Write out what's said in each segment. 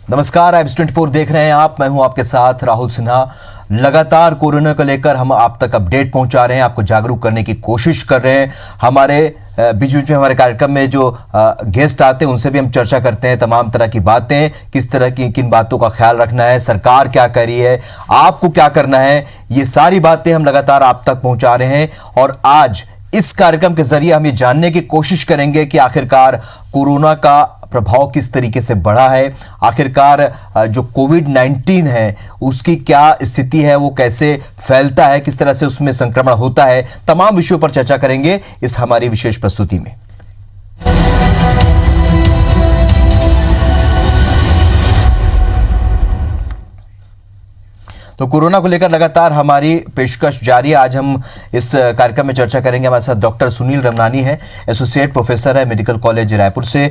नमस्कार, IBS 24 देख रहे हैं आप। मैं हूं आपके साथ राहुल सिन्हा। लगातार कोरोना को लेकर हम आप तक अपडेट पहुंचा रहे हैं, आपको जागरूक करने की कोशिश कर रहे हैं। हमारे बीच बीच में हमारे कार्यक्रम में जो गेस्ट आते हैं उनसे भी हम चर्चा करते हैं तमाम तरह की बातें, किस तरह की किन बातों का ख्याल रखना है, सरकार क्या कर रही है, आपको क्या करना है, ये सारी बातें हम लगातार आप तक पहुंचा रहे हैं। और आज इस कार्यक्रम के जरिए हम ये जानने की कोशिश करेंगे कि आखिरकार कोरोना का प्रभाव किस तरीके से बढ़ा है, आखिरकार जो कोविड-19 है उसकी क्या स्थिति है, वो कैसे फैलता है, किस तरह से उसमें संक्रमण होता है। तमाम विषयों पर चर्चा करेंगे इस हमारी विशेष प्रस्तुति में। तो कोरोना को लेकर लगातार हमारी पेशकश जारी है। आज हम इस कार्यक्रम में चर्चा करेंगे। हमारे साथ डॉक्टर सुनील रमनानी है, एसोसिएट प्रोफेसर है मेडिकल कॉलेज रायपुर से,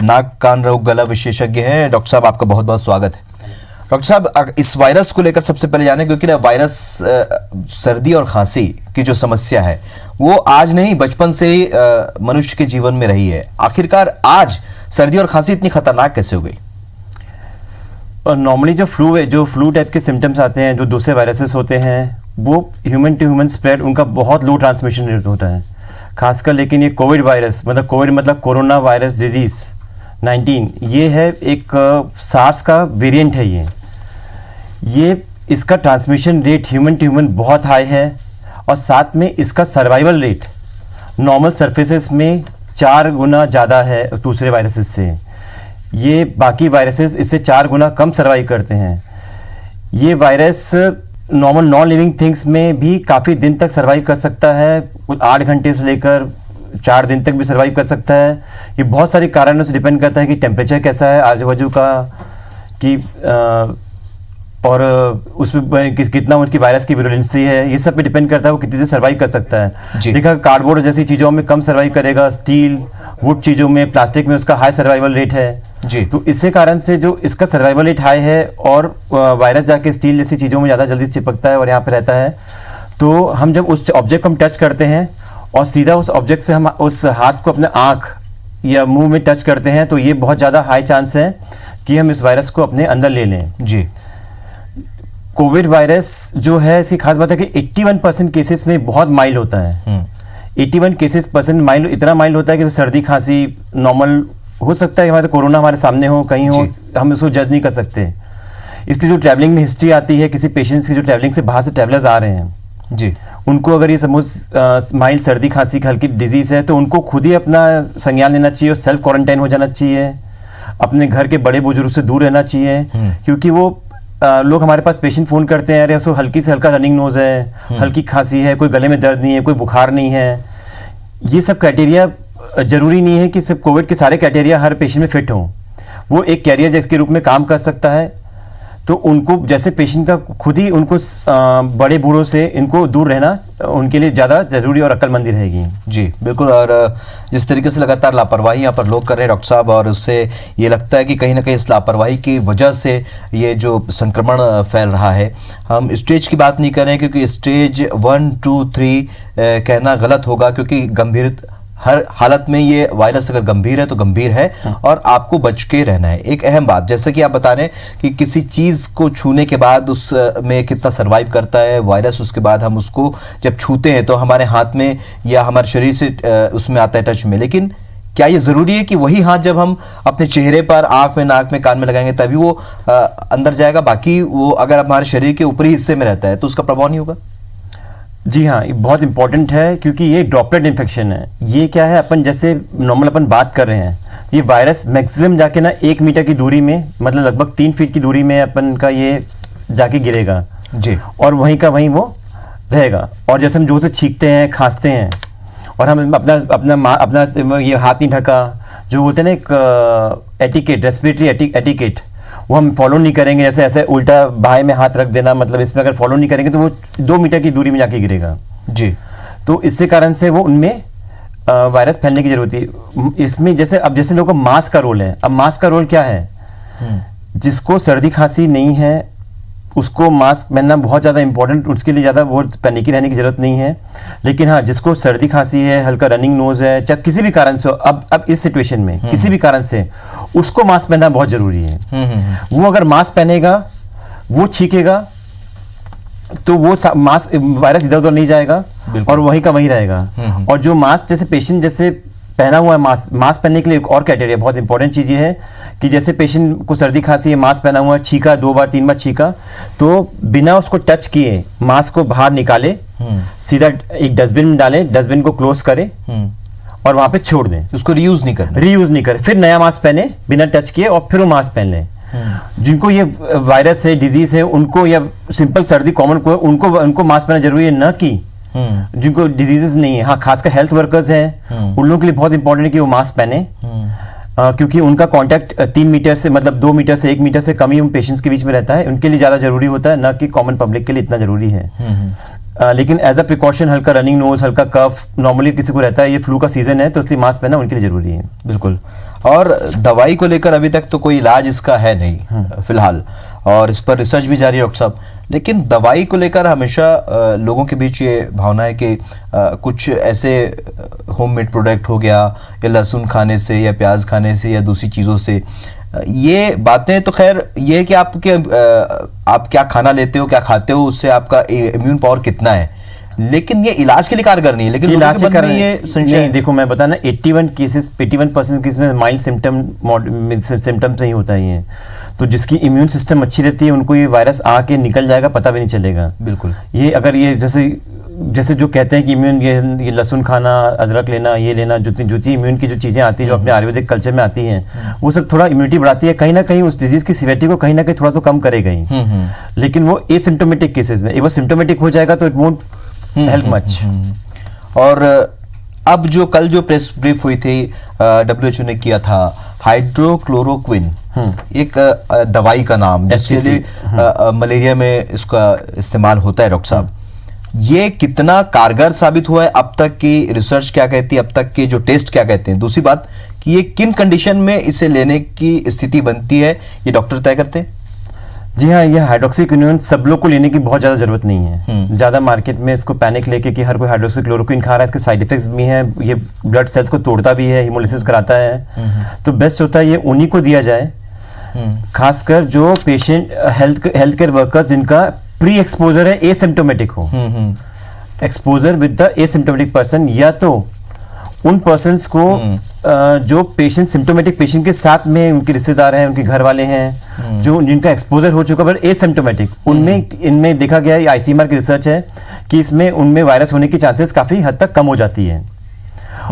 नाक कान रोग गला विशेषज्ञ हैं। डॉक्टर साहब, आपका बहुत बहुत स्वागत है। डॉक्टर साहब, इस वायरस को लेकर सबसे पहले जाने, क्योंकि ना वायरस सर्दी और खांसी की जो समस्या है वो आज नहीं बचपन से ही मनुष्य के जीवन में रही है। आखिरकार आज सर्दी और खांसी इतनी खतरनाक कैसे हो गई? नॉर्मली जो फ्लू टाइप के सिम्टम्स आते हैं, जो दूसरे वायरसेस होते हैं, वो ह्यूमन टू ह्यूमन स्प्रेड उनका बहुत लो ट्रांसमिशन रेट होता है खासकर। लेकिन ये कोविड वायरस मतलब कोरोना वायरस डिजीज़ 19, ये है एक सार्स का वेरिएंट है। ये इसका transmission rate human to human बहुत हाई है और साथ में इसका सर्वाइवल रेट नॉर्मल सरफेसेस में 4 गुना ज़्यादा है दूसरे वायरसेस से। ये बाकी वायरसेस इससे 4 गुना कम सर्वाइव करते हैं। ये virus normal non living things में भी काफ़ी दिन तक सर्वाइव कर सकता है, 8 घंटे से लेकर 4 दिन तक भी सर्वाइव कर सकता है। ये बहुत सारे कारणों से डिपेंड करता है कि टेम्परेचर कैसा है आजू बाजू का, कि और उसमें कितना उसकी वायरस की विरुलेंसी है, ये सब पे डिपेंड करता है वो कितनी देर सर्वाइव कर सकता है। देखा कार्डबोर्ड जैसी चीज़ों में कम सर्वाइव करेगा, स्टील वुड चीज़ों में, प्लास्टिक में उसका हाई सर्वाइवल रेट है जी। तो इससे कारण से जो इसका सर्वाइवल रेट हाई है और वायरस जाके स्टील जैसी चीज़ों में ज़्यादा जल्दी चिपकता है और यहाँ पे रहता है। तो हम जब उस ऑब्जेक्ट को हम टच करते हैं और सीधा उस ऑब्जेक्ट से हम उस हाथ को अपने आँख या मुंह में टच करते हैं, तो ये बहुत ज़्यादा हाई चांस है कि हम इस वायरस को अपने अंदर ले लें जी। कोविड वायरस जो है, इसकी खास बात है कि 81% केसेस में बहुत माइल्ड होता है। 81% माइल्ड, इतना माइल्ड होता है कि सर्दी खांसी नॉर्मल हो सकता है, हमारे कोरोना हमारे सामने हो, कहीं हो, हम इसको जज नहीं कर सकते। इसलिए जो ट्रैवलिंग में हिस्ट्री आती है किसी पेशेंट्स की, जो ट्रैवलिंग से बाहर से ट्रैवलर्स आ रहे हैं जी, उनको अगर ये सपोज माइल्ड सर्दी खांसी की हल्की डिजीज़ है तो उनको खुद ही अपना संज्ञान लेना चाहिए और सेल्फ क्वारंटाइन हो जाना चाहिए, अपने घर के बड़े बुजुर्ग से दूर रहना चाहिए। क्योंकि वो लोग हमारे पास पेशेंट फ़ोन करते हैं, अरे उसको हल्की से हल्का रनिंग नोज़ है, हल्की खांसी है, कोई गले में दर्द नहीं है, कोई बुखार नहीं है। ये सब क्राइटेरिया ज़रूरी नहीं है कि सिर्फ कोविड के सारे क्राइटेरिया हर पेशेंट में फिट हों। वो एक कैरियर जिसके रूप में काम कर सकता है। तो उनको जैसे पेशेंट का खुद ही उनको बड़े बूढ़ों से इनको दूर रहना उनके लिए ज़्यादा ज़रूरी और अक्लमंदी रहेगी जी। बिल्कुल। और जिस तरीके से लगातार लापरवाही यहाँ पर लोग कर रहे हैं डॉक्टर साहब, और उससे ये लगता है कि कहीं ना कहीं इस लापरवाही की वजह से ये जो संक्रमण फैल रहा है। हम स्टेज की बात नहीं कर रहे हैं क्योंकि स्टेज 1, 2, 3 कहना गलत होगा, क्योंकि गंभीर हर हालत में ये वायरस अगर गंभीर है तो गंभीर है और आपको बच के रहना है। एक अहम बात, जैसे कि आप बता रहे हैं कि किसी चीज़ को छूने के बाद उसमें कितना सर्वाइव करता है वायरस, उसके बाद हम उसको जब छूते हैं तो हमारे हाथ में या हमारे शरीर से उसमें आता है टच में। लेकिन क्या ये ज़रूरी है कि वही हाथ जब हम अपने चेहरे पर, आँख में, नाक में, कान में लगाएंगे तभी वो अंदर जाएगा? बाकी वो अगर हमारे शरीर के ऊपरी हिस्से में रहता है तो उसका प्रभाव नहीं होगा? जी हाँ, ये बहुत इंपॉर्टेंट है क्योंकि ये ड्रॉपलेट इन्फेक्शन है। ये क्या है, अपन जैसे नॉर्मल अपन बात कर रहे हैं, ये वायरस मैक्सिमम जाके ना 1 मीटर की दूरी में, मतलब लगभग 3 फीट की दूरी में अपन का ये जाके गिरेगा जी, और वहीं का वहीं वो रहेगा। और जैसे हम जो से छींकते हैं, खांसते हैं और हम अपना ये हाथ नहीं ढका, जो बोलते हैं ना एक एटिकेट, रेस्पिरेटरी एटिकेट, वो हम फॉलो नहीं करेंगे। जैसे ऐसे उल्टा बाएं में हाथ रख देना, मतलब इसमें अगर फॉलो नहीं करेंगे तो वो 2 मीटर की दूरी में जाके गिरेगा जी। तो इससे कारण से वो उनमें वायरस फैलने की जरूरत है। इसमें जैसे अब जैसे लोगों का मास्क का रोल है। अब मास्क का रोल क्या है, जिसको सर्दी खांसी नहीं है उसको मास्क पहनना बहुत ज़्यादा इंपॉर्टेंट, उसके लिए ज़्यादा बहुत पैनिकी रहने की ज़रूरत नहीं है। लेकिन हाँ, जिसको सर्दी खांसी है, हल्का रनिंग नोज है, चाहे किसी भी कारण से हो, अब इस सिचुएशन में किसी भी कारण से उसको मास्क पहनना बहुत ज़रूरी है। वो अगर मास्क पहनेगा, वो छींकेगा तो वो मास्क वायरस इधर उधर नहीं जाएगा और वहीं का वहीं रहेगा। और जो मास्क जैसे पेशेंट जैसे पहना हुआ है, मास्क पहनने के लिए एक और क्राइटेरिया बहुत इंपॉर्टेंट चीज़ ये है कि जैसे पेशेंट को सर्दी खांसी है, मास्क पहना हुआ है, छींका 2 बार 3 बार छींका, तो बिना उसको टच किए मास्क को बाहर निकाले, सीधा एक डस्टबिन में डालें, डस्टबिन को क्लोज करें और वहां पे छोड़ दें। उसको रीयूज नहीं करना, रीयूज नहीं करें, फिर नया मास्क पहने बिना टच किए और फिर वो मास्क पहन लें। जिनको ये वायरस है, डिजीज है, उनको या सिंपल सर्दी कॉमन को उनको मास्क पहनना जरूरी है, न कि जिनको डिजीजेस नहीं है। हाँ, खासकर हेल्थ वर्कर्स हैं, उन लोगों के लिए बहुत इंपॉर्टेंट है कि वो मास्क पहने, क्योंकि उनका कांटेक्ट 3 मीटर से, मतलब 2 मीटर से 1 मीटर से कम ही उन पेशेंट्स के बीच में रहता है। उनके लिए ज़्यादा जरूरी होता है, ना कि कॉमन पब्लिक के लिए इतना जरूरी है। लेकिन एज अ प्रिकॉशन हल्का रनिंग नोज, हल्का कफ नॉर्मली किसी को रहता है, ये फ्लू का सीजन है तो इसलिए मास्क पहनना उनके लिए जरूरी है। बिल्कुल। और दवाई को लेकर अभी तक तो कोई इलाज इसका है नहीं फिलहाल, और इस पर रिसर्च भी जारी है डॉक्टर साहब। लेकिन दवाई को लेकर हमेशा लोगों के बीच ये भावना है कि कुछ ऐसे होममेड प्रोडक्ट हो गया, या लहसुन खाने से या प्याज खाने से या दूसरी चीज़ों से, ये बातें तो खैर ये है कि आप क्या खाना लेते हो, क्या खाते हो, उससे आपका इम्यून पावर कितना है, लेकिन ये इलाज के लिए कारगर नहीं है। लेकिन इलाज के कारण ये नहीं, देखो मैं बताना 81% केस में माइल्ड सिम्टम्स नहीं होता है ये। तो जिसकी इम्यून सिस्टम अच्छी रहती है उनको ये वायरस आके निकल जाएगा, पता भी नहीं चलेगा। बिल्कुल। ये अगर ये जैसे जो कहते हैं कि इम्यून ये लहसुन खाना, अदरक लेना, ये लेना, जो इम्यून की जो चीज़ें आती हैं, जो अपने आयुर्वेदिक कल्चर में आती हैं, वो सब थोड़ा इम्यूनिटी बढ़ाती है, कहीं ना कहीं उस डिजीज की सिवियरिटी को कहीं ना कहीं थोड़ा तो कम करेगा ही। लेकिन वो एसिम्टोमेटिक केसेस में, वो सिम्टोमेटिक हो जाएगा तो इट वोंट हेल्प मच। और अब कल जो प्रेस ब्रीफ हुई थी, WHO ने किया था, हाइड्रोक्लोरोक्विन, एक दवाई का नाम जिसके लिए मलेरिया में इसका इस्तेमाल होता है। डॉक्टर साहब, ये कितना कारगर साबित हुआ है? अब तक की रिसर्च क्या कहती है, अब तक के जो टेस्ट क्या कहते हैं? दूसरी बात कि ये किन कंडीशन में इसे लेने की स्थिति बनती है, ये डॉक्टर तय करते हैं? जी हाँ, ये हाइड्रोक्सीक्लोरोक्विन सब लोग को लेने की बहुत ज़्यादा जरूरत नहीं है। ज़्यादा मार्केट में इसको पैनिक लेके कि हर कोई हाइड्रोक्सीक्लोरोक्विन खा रहा है, इसके साइड इफेक्ट्स भी हैं, ये ब्लड सेल्स को तोड़ता भी है, हिमोलिसिस कराता है। तो बेस्ट होता है ये उन्हीं को दिया जाए, खासकर जो पेशेंट हेल्थ केयर वर्कर्स जिनका प्री एक्सपोजर है, एसिम्प्टोमेटिक हो। Exposure with the asymptomatic person, या तो उन पर्सन्स को जो पेशेंट सिम्प्टोमेटिक पेशेंट के साथ में उनके रिश्तेदार हैं, उनके घर वाले हैं, जो जिनका एक्सपोजर हो चुका पर एसिम्प्टोमेटिक, इनमें देखा गया, ये ICMR की रिसर्च है कि इसमें उनमें वायरस होने की चांसेस काफ़ी हद तक कम हो जाती है।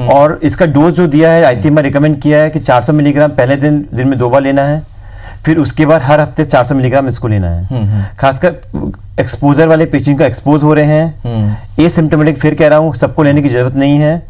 और इसका डोज जो दिया है, ICMR रिकमेंड किया है कि 400 मिलीग्राम पहले दिन में 2 बार लेना है, फिर उसके बाद हर हफ्ते 400 मिलीग्राम इसको लेना है। खासकर एक्सपोजर वाले पेशेंट का एक्सपोज हो रहे हैं, एसिम्प्टोमेटिक फिर कह रहा हूँ, सबको लेने की जरूरत नहीं है,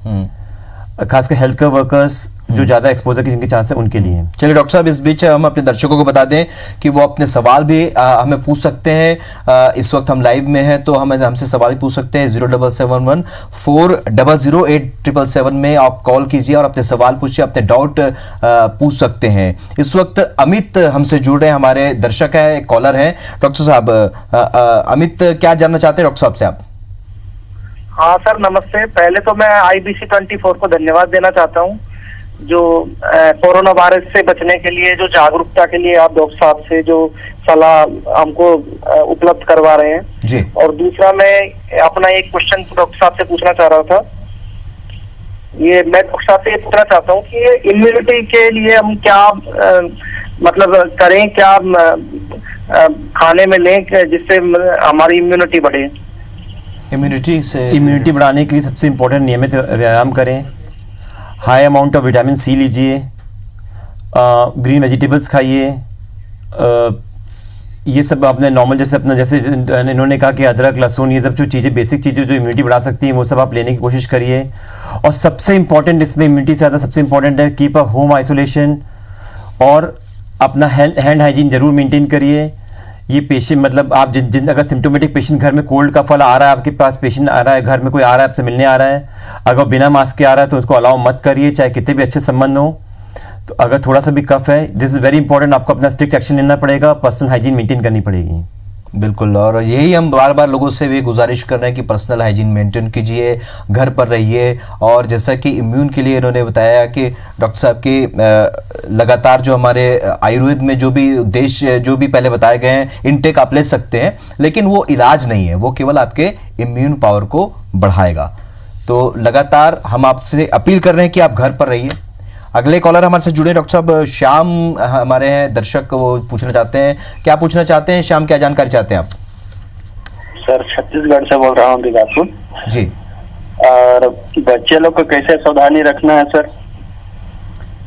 खासकर हेल्थ केयर वर्कर्स जो ज्यादा एक्सपोजर की जिनके चांस है उनके लिए। चलिए डॉक्टर साहब, इस बीच हम अपने दर्शकों को बता दें कि वो अपने सवाल भी हमें पूछ सकते हैं। इस वक्त हम लाइव में हैं तो हमसे सवाल पूछ सकते हैं। 0771 400 8777 में आप कॉल कीजिए और अपने सवाल पूछिए, अपने डाउट पूछ सकते हैं। इस वक्त अमित हमसे जुड़ रहे हैं, हमारे दर्शक है, कॉलर हैं। डॉक्टर साहब, अमित क्या जानना चाहते हैं डॉक्टर साहब से आप? हाँ सर, नमस्ते। पहले तो मैं IBC 24 को धन्यवाद देना चाहता हूँ, जो कोरोना वायरस से बचने के लिए, जो जागरूकता के लिए आप डॉक्टर साहब से जो सलाह हमको उपलब्ध करवा रहे हैं जी। और दूसरा, मैं अपना एक क्वेश्चन डॉक्टर साहब से पूछना चाह रहा था। मैं डॉक्टर साहब से ये पूछना चाहता हूँ कि ये इम्यूनिटी के लिए हम क्या मतलब करें, क्या खाने में लें जिससे हमारी इम्यूनिटी बढ़े? इम्यूनिटी बढ़ाने के लिए सबसे इम्पोर्टेंट नियमित व्यायाम करें, high amount of vitamin C लीजिए, ग्रीन वेजिटेबल्स खाइए, ये सब अपने नॉर्मल जैसे इन्होंने कहा कि अदरक, लहसुन, ये सब जो चीज़ें बेसिक चीज़ें जो इम्यूनिटी बढ़ा सकती हैं वो सब आप लेने की कोशिश करिए। और सबसे इम्पोर्टेंट इसमें इम्यूनिटी से ज़्यादा सबसे इम्पोर्टेंट है कीप अ होम आइसोलेशन, और अपना हैंड हाइजीन जरूर मेंटेन करिए। ये पेशेंट मतलब आप अगर सिम्टोमेटिक पेशेंट घर में कोल्ड कफ वाला आ रहा है, आपके पास पेशेंट आ रहा है, घर में कोई आ रहा है आपसे मिलने आ रहा है, अगर बिना मास्क के आ रहा है तो उसको अलाउ मत करिए, चाहे कितने भी अच्छे संबंध हो। तो अगर थोड़ा सा भी कफ है, दिस इज वेरी इंपॉर्टेंट, आपको अपना स्ट्रिक्ट एक्शन लेना पड़ेगा, पर्सनल हाइजीन मेंटेन करनी पड़ेगी। बिल्कुल, और यही हम बार बार लोगों से भी गुजारिश कर रहे हैं कि पर्सनल हाइजीन मेंटेन कीजिए, घर पर रहिए। और जैसा कि इम्यून के लिए इन्होंने बताया कि डॉक्टर साहब की लगातार जो हमारे आयुर्वेद में जो भी उद्देश्य जो भी पहले बताए गए हैं इनटेक आप ले सकते हैं, लेकिन वो इलाज नहीं है, वो केवल आपके इम्यून पावर को बढ़ाएगा। तो लगातार हम आपसे अपील कर रहे हैं कि आप घर पर रहिए। अगले कॉलर हमारे साथ जुड़े डॉक्टर साहब श्याम हमारे हैं दर्शक, वो पूछना चाहते हैं, क्या पूछना चाहते हैं श्याम, क्या जानकारी चाहते हैं आप? सर छत्तीसगढ़ से बोल रहा हूँ दिगारपुर जी। और बच्चे लोग को कैसे सावधानी रखना है सर?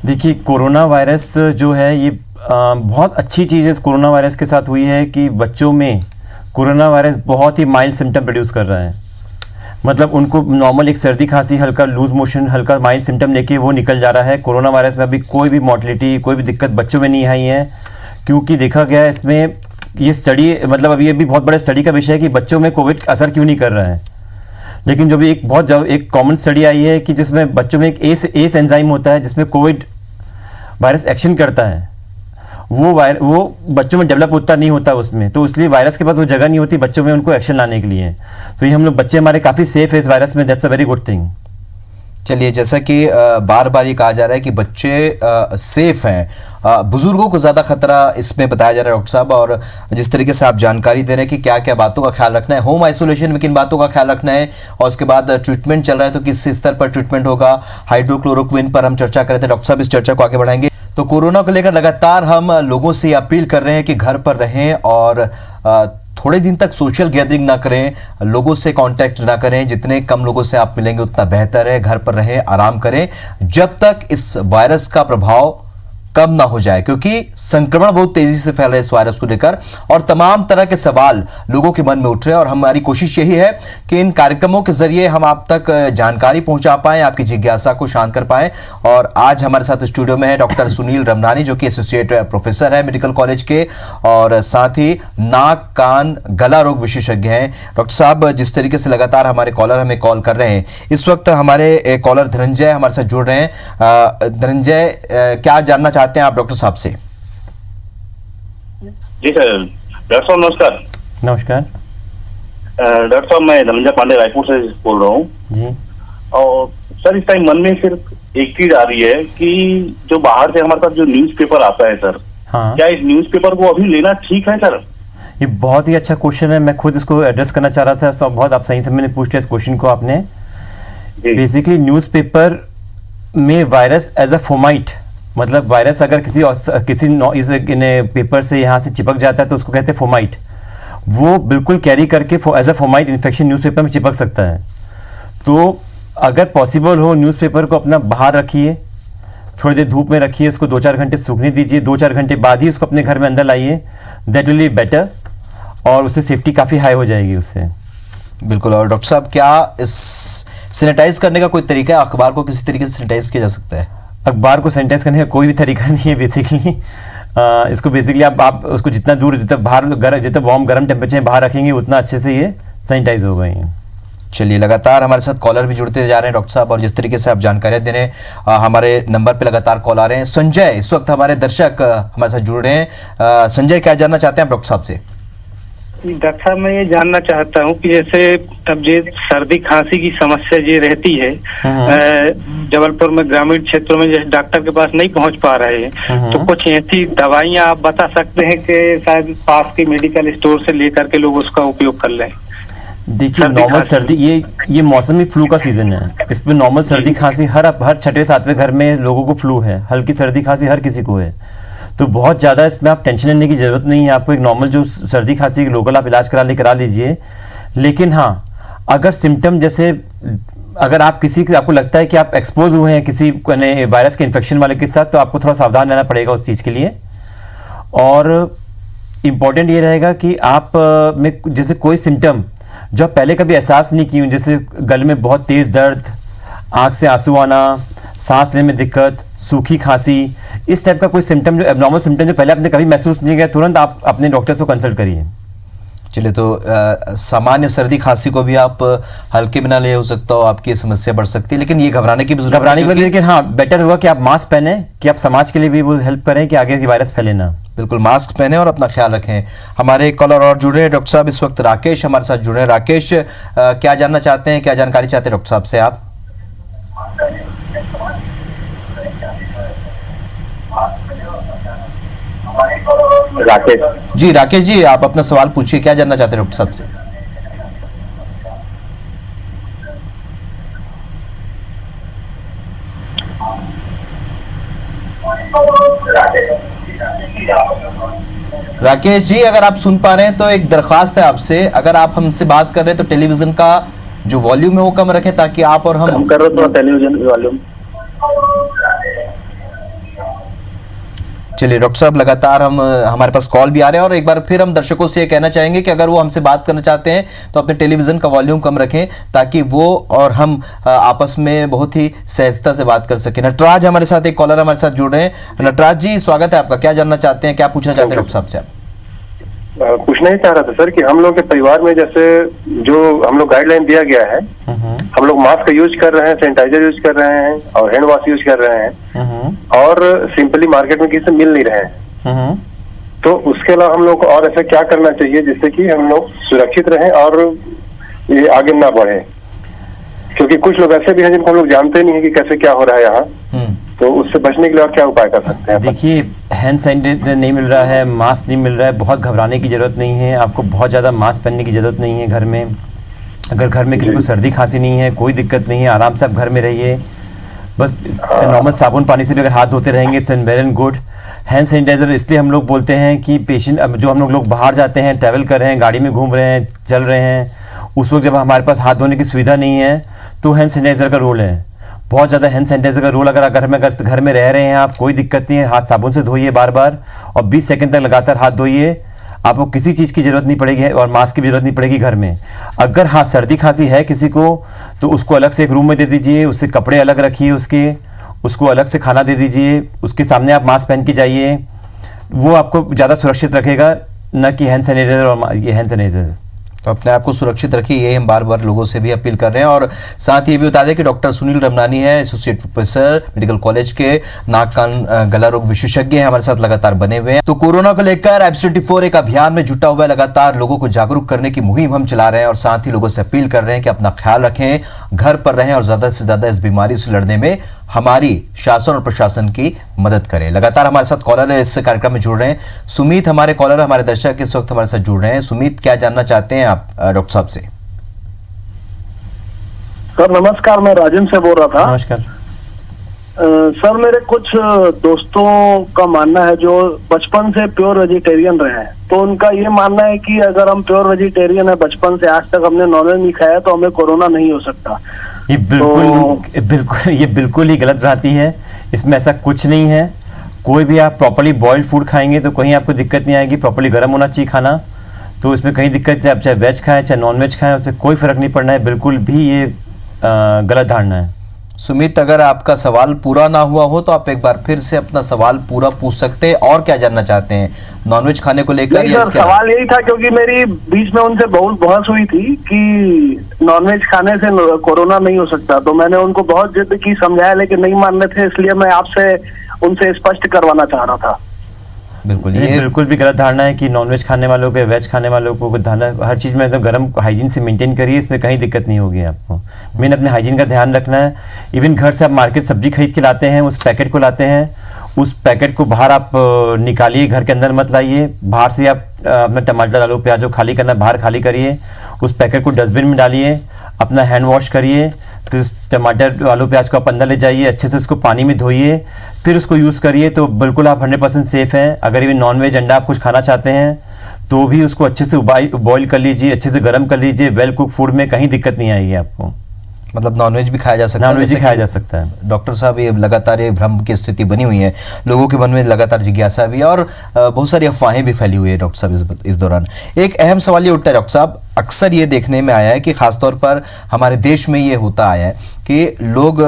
देखिए, कोरोना वायरस जो है ये बहुत अच्छी चीज़ इस कोरोना वायरस के साथ हुई है कि बच्चों में कोरोना वायरस बहुत ही माइल्ड सिम्टम प्रोड्यूस कर रहा है। मतलब उनको नॉर्मल एक सर्दी खांसी, हल्का लूज मोशन, हल्का माइल्ड सिम्टम लेके वो निकल जा रहा है। कोरोना वायरस में अभी कोई भी मॉर्टलिटी, कोई भी दिक्कत बच्चों में नहीं आई है, क्योंकि देखा गया है इसमें ये स्टडी, मतलब अभी ये भी बहुत बड़े स्टडी का विषय है कि बच्चों में कोविड असर क्यों नहीं कर रहा है। लेकिन जो भी एक कॉमन स्टडी आई है कि जिसमें बच्चों में एक एस एंजाइम होता है जिसमें कोविड वायरस एक्शन करता है, वो बच्चों में डेवलप उतना नहीं होता उसमें, तो इसलिए वायरस के पास वो जगह नहीं होती बच्चों में उनको एक्शन लाने के लिए। तो ये हम लोग बच्चे हमारे काफ़ी सेफ है इस वायरस में, that's a very good thing. चलिए, जैसा कि बार बार ये कहा जा रहा है कि बच्चे सेफ हैं, बुजुर्गों को ज़्यादा खतरा इसमें बताया जा रहा है डॉक्टर साहब, और जिस तरीके से आप जानकारी दे रहे हैं कि क्या क्या बातों का ख्याल रखना है, होम आइसोलेशन में किन बातों का ख्याल रखना है, और उसके बाद ट्रीटमेंट चल रहा है तो किस स्तर पर ट्रीटमेंट होगा, हाइड्रोक्लोरोक्विन पर हम चर्चा कर रहे थे। डॉक्टर साहब इस चर्चा को आगे बढ़ाएंगे। तो कोरोना को लेकर लगातार हम लोगों से अपील कर रहे हैं कि घर पर रहें और थोड़े दिन तक सोशल गैदरिंग ना करें, लोगों से कांटेक्ट ना करें, जितने कम लोगों से आप मिलेंगे उतना बेहतर है। घर पर रहें, आराम करें जब तक इस वायरस का प्रभाव कम ना हो जाए, क्योंकि संक्रमण बहुत तेजी से फैल रहा है इस वायरस को लेकर और तमाम तरह के सवाल लोगों के मन में उठ रहे हैं। और हमारी कोशिश यही है कि इन कार्यक्रमों के जरिए हम आप तक जानकारी पहुंचा पाएं, आपकी जिज्ञासा को शांत कर पाएं। और आज हमारे साथ स्टूडियो में है डॉक्टर सुनील रमनानी, जो कि एसोसिएट प्रोफेसर है मेडिकल कॉलेज के, और साथ ही नाक कान गला रोग विशेषज्ञ हैं। डॉक्टर साहब, जिस तरीके से लगातार हमारे कॉलर हमें कॉल कर रहे हैं, इस वक्त हमारे कॉलर धनंजय हमारे साथ जुड़ रहे हैं। धनंजय, क्या जानना चाहते हैं आप डॉक्टर साहब से? जी सर, डॉक्टर साहब नमस्कार। नमस्कार डॉक्टर साहब, मैं धनंजय पांडे रायपुर से बोल रहा हूँ जी। और सर, इस टाइम मन में सिर्फ एक चीज आ रही है कि जो बाहर से हमारे पास जो न्यूज़पेपर आता है सर, हाँ, क्या इस न्यूज़पेपर को अभी लेना ठीक है सर? ये बहुत ही अच्छा क्वेश्चन है, मैं खुद इसको एड्रेस करना चाह रहा था। सब बहुत आप सही समय में पूछ लिया इस क्वेश्चन को आपने। बेसिकली न्यूज़पेपर में वायरस एज अ फोमाइट, मतलब वायरस अगर किसी पेपर से यहाँ से चिपक जाता है तो उसको कहते हैं फोमाइट, वो बिल्कुल कैरी करके as a fomite infection newspaper में चिपक सकता है। तो अगर पॉसिबल हो न्यूज़पेपर को अपना बाहर रखिए, थोड़ी देर धूप में रखिए, उसको 2-4 घंटे सूखने दीजिए, 2-4 घंटे बाद ही उसको अपने घर में अंदर लाइए, दैट विल बी बेटर, और उससे सेफ्टी काफ़ी हाई हो जाएगी उससे। बिल्कुल। और डॉक्टर साहब, क्या इस सैनिटाइज करने का कोई तरीका है? अखबार को किसी तरीके से सैनिटाइज किया जा सकता है? अखबार को सैनिटाइज करने का कोई भी तरीका नहीं है बेसिकली। इसको बेसिकली आप उसको जितना दूर, जितना वार्म गर्म टेम्परेचर में बाहर रखेंगे उतना अच्छे से ये सैनिटाइज होगा ये। चलिए, लगातार हमारे साथ कॉलर भी जुड़ते जा रहे हैं डॉक्टर साहब, और जिस तरीके से आप जानकारियां दे रहे हैं, हमारे नंबर पे लगातार कॉल आ रहे हैं। संजय इस वक्त हमारे दर्शक हमारे साथ जुड़ रहे हैं। संजय, क्या जानना चाहते हैं आप डॉक्टर साहब से? डॉक्टर साहब, मैं ये जानना चाहता हूँ कि जैसे अब ये सर्दी खांसी की समस्या ये रहती है, जबलपुर में ग्रामीण क्षेत्रों में जैसे डॉक्टर के पास नहीं पहुँच पा रहे हैं, तो कुछ ऐसी दवाइयाँ आप बता सकते हैं कि शायद पास के मेडिकल स्टोर से लेकर के लोग उसका उपयोग कर लें? देखिए, नॉर्मल सर्दी, ये मौसमी फ्लू का सीजन है, इसमें नॉर्मल सर्दी खांसी हर 6-7वें घर में लोगों को फ्लू है, हल्की सर्दी खांसी हर किसी को है। तो बहुत ज़्यादा इसमें आप टेंशन लेने की ज़रूरत नहीं है। आपको एक नॉर्मल जो सर्दी खांसी की लोकल आप इलाज करा लीजिए। लेकिन हाँ, अगर सिम्टम जैसे अगर आप आपको लगता है कि आप एक्सपोज हुए हैं किसी वायरस के इन्फेक्शन वाले के साथ, तो आपको थोड़ा सावधान रहना पड़ेगा उस चीज़ के लिए। और इम्पॉर्टेंट ये रहेगा कि आप में जैसे कोई सिम्टम जो आप पहले कभी एहसास नहीं किए, जैसे गले में बहुत तेज़ दर्द, आँख से आंसू आना, सांस लेने में दिक्कत, सूखी खांसी, इस टाइप का कोई सिम्टम, जो एबनॉर्मल सिम्टम जो पहले आपने कभी महसूस नहीं किया, तुरंत आप अपने डॉक्टर से कंसल्ट करिए। चलिए, तो सामान्य सर्दी खांसी को भी आप हल्के में ना ले हो सकता हो, आपकी समस्या बढ़ सकती है, लेकिन ये घबराने की भी जरूरत घबराने की नहीं, वजह, लेकिन हाँ बेटर हुआ कि आप मास्क पहने, कि आप समाज के लिए भी वो हेल्प करें कि आगे ये वायरस फैले ना। बिल्कुल मास्क पहने और अपना ख्याल रखें। हमारे एक कॉलर और जुड़े हैं डॉक्टर साहब, इस वक्त राकेश हमारे साथ जुड़े हैं। राकेश, क्या जानना चाहते हैं, क्या जानकारी चाहते हैं डॉक्टर साहब से आप? राकेश जी राकेश जी, आप अपना सवाल पूछिए, क्या जानना चाहते हैं डॉक्टर साहब से? राकेश जी, अगर आप सुन पा रहे हैं तो एक दरख्वास्त है आपसे, अगर आप हमसे बात कर रहे हैं तो टेलीविजन का जो वॉल्यूम है वो कम रखें, ताकि आप और हम कर रहे थे टेलीविजन वॉल्यूम। चलिए डॉक्टर साहब, लगातार हमारे पास कॉल भी आ रहे हैं, और एक बार फिर हम दर्शकों से ये कहना चाहेंगे कि अगर वो हमसे बात करना चाहते हैं तो अपने टेलीविजन का वॉल्यूम कम रखें, ताकि वो और हम आपस में बहुत ही सहजता से बात कर सकें। नटराज हमारे साथ, एक कॉलर हमारे साथ जुड़ रहे हैं। नटराज जी, स्वागत है आपका, क्या जानना चाहते हैं, क्या पूछना चाहते हैं डॉक्टर साहब से आप? पूछना ही चाह रहा था सर कि हम लोग के परिवार में जैसे जो हम लोग गाइडलाइन दिया गया है, हम लोग मास्क यूज कर रहे हैं, सैनिटाइजर यूज कर रहे हैं और हैंड वॉश यूज कर रहे हैं, और सिंपली मार्केट में किसी से मिल नहीं रहे हैं। तो उसके अलावा हम लोग को और ऐसा क्या करना चाहिए जिससे कि हम लोग सुरक्षित रहें और ये आगे ना बढ़े? क्योंकि कुछ लोग ऐसे भी हैं जिनको हम लोग जानते नहीं है कि कैसे क्या हो रहा है यहाँ, तो उससे बचने के लिए और क्या उपाय कर सकते हैं? देखिए, हैंड सैनिटाइजर नहीं मिल रहा है, मास्क नहीं मिल रहा है, बहुत घबराने की ज़रूरत नहीं है, आपको बहुत ज़्यादा मास्क पहनने की ज़रूरत नहीं है। घर में अगर घर में किसी को सर्दी खांसी नहीं है, कोई दिक्कत नहीं है, आराम से आप घर में रहिए, बस नॉर्मल साबुन पानी से भी अगर हाथ धोते रहेंगे it's well and good. Hand sanitiser इसलिए हम लोग बोलते हैं कि पेशेंट जो हम लोग बाहर जाते हैं, ट्रैवल कर रहे हैं, गाड़ी में घूम रहे हैं, चल रहे हैं, उस वक्त जब हमारे पास हाथ धोने की सुविधा नहीं है तो हैंड सैनिटाइजर का रोल है, बहुत ज़्यादा हैंड सैनिटाइजर का रोल। अगर घर में रह रहे हैं आप, कोई दिक्कत नहीं है, हाथ साबुन से धोइए बार बार और 20 सेकंड तक लगातार हाथ धोइए, आपको किसी चीज़ की ज़रूरत नहीं पड़ेगी और मास्क की भी ज़रूरत नहीं पड़ेगी घर में। अगर हाँ सर्दी खांसी है किसी को तो उसको अलग से एक रूम में दे दीजिए, उससे कपड़े अलग रखिए, उसको अलग से खाना दे दीजिए, उसके सामने आप मास्क पहन के जाइए, वो आपको ज़्यादा सुरक्षित रखेगा, न कि हैंड सैनिटाइजर और ये हैंड सैनिटाइजर। तो अपने आप को सुरक्षित रखिए, यही हम बार बार लोगों से भी अपील कर रहे हैं। और साथ ही ये भी बता दें कि डॉक्टर सुनील रमनानी है, एसोसिएट प्रोफेसर मेडिकल कॉलेज के, नाक कान गला रोग विशेषज्ञ हैं, हमारे साथ लगातार बने हुए हैं। तो कोरोना को लेकर एब्स24 एक अभियान में जुटा हुआ है, लगातार लोगों को जागरूक करने की मुहिम हम चला रहे हैं, और साथ ही लोगों से अपील कर रहे हैं कि अपना ख्याल रखें, घर पर रहें और ज्यादा से ज्यादा इस बीमारी से लड़ने में हमारी शासन और प्रशासन की मदद करें। लगातार हमारे साथ कॉलर इस कार्यक्रम में जुड़ रहे हैं। सुमित हमारे कॉलर, हमारे दर्शक इस वक्त हमारे साथ जुड़ रहे हैं। सुमित, क्या जानना चाहते हैं आप डॉक्टर साहब से? सर नमस्कार, मैं राजन से बोल रहा था। नमस्कार सर, मेरे कुछ दोस्तों का मानना है जो बचपन से प्योर वेजिटेरियन रहे हैं, तो उनका ये मानना है कि अगर हम प्योर वेजिटेरियन है, बचपन से आज तक हमने नॉनवेज नहीं खाया, तो हमें कोरोना नहीं हो सकता। ये बिल्कुल ही गलत बात है। इसमें ऐसा कुछ नहीं है। कोई भी आप प्रॉपर्ली बॉइल्ड फूड खाएंगे तो कहीं आपको दिक्कत नहीं आएगी, प्रॉपर्ली गर्म होना चाहिए खाना, तो इसमें कहीं दिक्कत नहीं। आप चाहे वेज खाएं चाहे नॉन वेज खाएं, उससे कोई फर्क नहीं पड़ना है। बिल्कुल भी ये गलत धारणा है। सुमित, अगर आपका सवाल पूरा ना हुआ हो तो आप एक बार फिर से अपना सवाल पूरा पूछ सकते हैं। और क्या जानना चाहते हैं नॉनवेज खाने को लेकर? सवाल यही था क्योंकि मेरी बीच में उनसे बहुत बहस हुई थी कि नॉनवेज खाने से कोरोना नहीं हो सकता, तो मैंने उनको बहुत जिद की, समझाया, लेकिन नहीं मान रहे थे, इसलिए मैं आपसे उनसे स्पष्ट करवाना चाह रहा था। बिल्कुल, ये बिल्कुल भी गलत धारणा है कि नॉनवेज खाने वालों को, वेज खाने वालों को हर चीज़ में एकदम गर्म हाइजीन से मेंटेन करिए, इसमें कहीं दिक्कत नहीं होगी आपको। मेन अपने हाइजीन का ध्यान रखना है। इवन घर से आप मार्केट सब्जी खरीद के लाते हैं, उस पैकेट को लाते हैं, उस पैकेट को बाहर आप निकालिए, घर के अंदर मत लाइए। बाहर से आप अपना टमाटर आलू प्याज जो खाली करना है बाहर खाली करिए, उस पैकेट को डस्टबिन में डालिए, अपना हैंड वॉश करिए, तो इस टमाटर आलू प्याज को आप अंदर ले जाइए, अच्छे से उसको पानी में धोइए, फिर उसको यूज़ करिए, तो बिल्कुल आप 100% सेफ़ हैं। अगर इवन नॉन वेज अंडा आप कुछ खाना चाहते हैं तो भी उसको अच्छे से बॉईल कर लीजिए, अच्छे से गर्म कर लीजिए। वेल कुक फूड में कहीं दिक्कत नहीं आएगी आपको। मतलब नॉनवेज भी खाया जा सकता है? नॉनवेज भी खाया जा सकता है। डॉक्टर साहब, ये लगातार ये भ्रम की स्थिति बनी हुई है, लोगों के मन में लगातार जिज्ञासा भी, और बहुत सारी अफवाहें भी फैली हुई है डॉक्टर साहब इस दौरान। एक अहम सवाल ये उठता है डॉक्टर साहब, अक्सर ये देखने में आया है कि खासतौर पर हमारे देश में ये होता आया है कि लोग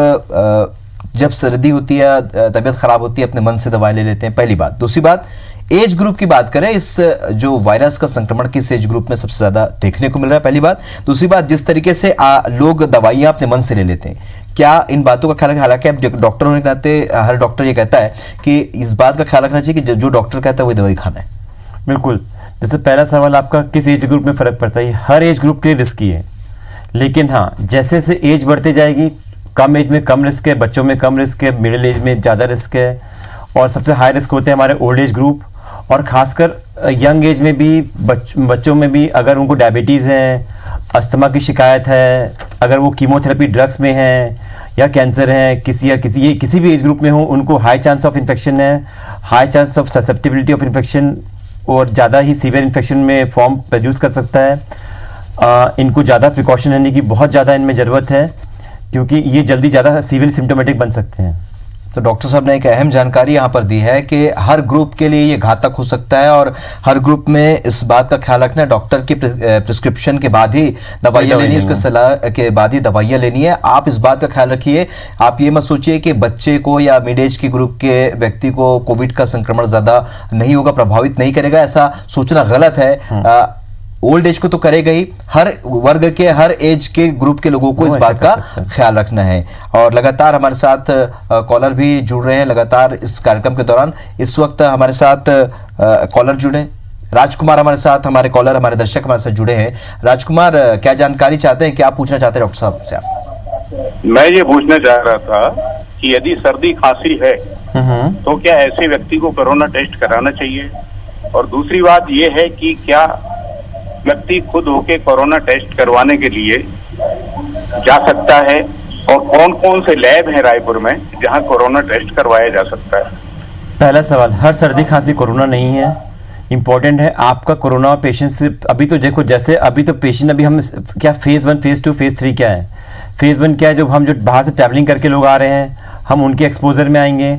जब सर्दी होती है, तबीयत खराब होती है, अपने मन से दवाई ले लेते हैं, पहली बात। दूसरी बात, एज ग्रुप की बात करें, इस जो वायरस का संक्रमण किस एज ग्रुप में सबसे ज़्यादा देखने को मिल रहा है, पहली बात। दूसरी बात, जिस तरीके से लोग दवाइयाँ अपने मन से ले लेते हैं, क्या इन बातों का ख्याल रखें? हालांकि अब डॉक्टर होने के नाते हर डॉक्टर ये कहता है कि इस बात का ख्याल रखना चाहिए कि जो डॉक्टर कहता है वही दवाई खाना है। बिल्कुल। जैसे पहला सवाल आपका, किस एज ग्रुप में फ़र्क पड़ता है? हर एज ग्रुप के लिए रिस्की है, लेकिन हाँ, जैसे जैसे एज बढ़ती जाएगी, कम एज में कम रिस्क है, बच्चों में कम रिस्क है, मिडिल एज में ज़्यादा रिस्क है, और सबसे हाई रिस्क होते हैं हमारे ओल्ड एज ग्रुप, और ख़ासकर यंग एज में भी बच्चों में भी अगर उनको डायबिटीज़ है, अस्थमा की शिकायत है, अगर वो कीमोथेरेपी ड्रग्स में हैं या कैंसर है, किसी भी एज ग्रुप में हो, उनको हाई चांस ऑफ इन्फेक्शन है, high chance of susceptibility of infection, और ज़्यादा ही सीवियर इन्फेक्शन में फॉर्म प्रोड्यूस कर सकता है। इनको ज़्यादा प्रिकॉशन लेने की बहुत ज़्यादा इनमें ज़रूरत है, क्योंकि ये जल्दी ज़्यादा सीवियर सिम्टोमेटिक बन सकते हैं। तो डॉक्टर साहब ने एक अहम जानकारी यहाँ पर दी है कि हर ग्रुप के लिए ये घातक हो सकता है, और हर ग्रुप में इस बात का ख्याल रखना है, डॉक्टर की प्रिस्क्रिप्शन के बाद ही दवाइयाँ लेनी है, उसके सलाह के बाद ही दवाइयाँ लेनी है। आप इस बात का ख्याल रखिए। आप ये मत सोचिए कि बच्चे को या मिड एज के ग्रुप के व्यक्ति को कोविड का संक्रमण ज़्यादा नहीं होगा, प्रभावित नहीं करेगा, ऐसा सोचना गलत है। ओल्ड एज को तो करेगा ही, हर वर्ग के, हर एज के ग्रुप के लोगों को इस बात का ख्याल रखना है। और लगातार हमारे साथ कॉलर भी जुड़ रहे हैं लगातार इस कार्यक्रम के दौरान। इस वक्त हमारे साथ कॉलर जुड़े, राजकुमार हमारे साथ, हमारे कॉलर, हमारे दर्शक हमारे साथ जुड़े हैं। राजकुमार, क्या जानकारी चाहते हैं, क्या पूछना चाहते हैं डॉक्टर साहब से आप? मैं ये पूछना चाह रहा था कि यदि सर्दी खांसी है तो क्या ऐसे व्यक्ति को कोरोना टेस्ट कराना चाहिए? और दूसरी बात ये है कि क्या व्यक्ति खुद होके कोरोना टेस्ट करवाने के लिए जा सकता है, और कौन कौन से लैब हैं रायपुर में जहां कोरोना टेस्ट करवाया जा सकता है? पहला सवाल, हर सर्दी खांसी कोरोना नहीं है। इंपॉर्टेंट है आपका कोरोना पेशेंट से, अभी तो देखो, जैसे अभी तो पेशेंट, अभी हम क्या फेज़ 1, फेज़ 2, फेज़ 3 क्या है? फेज़ 1 क्या है? जो बाहर से ट्रैवलिंग करके लोग आ रहे हैं, हम उनके एक्सपोजर में आएंगे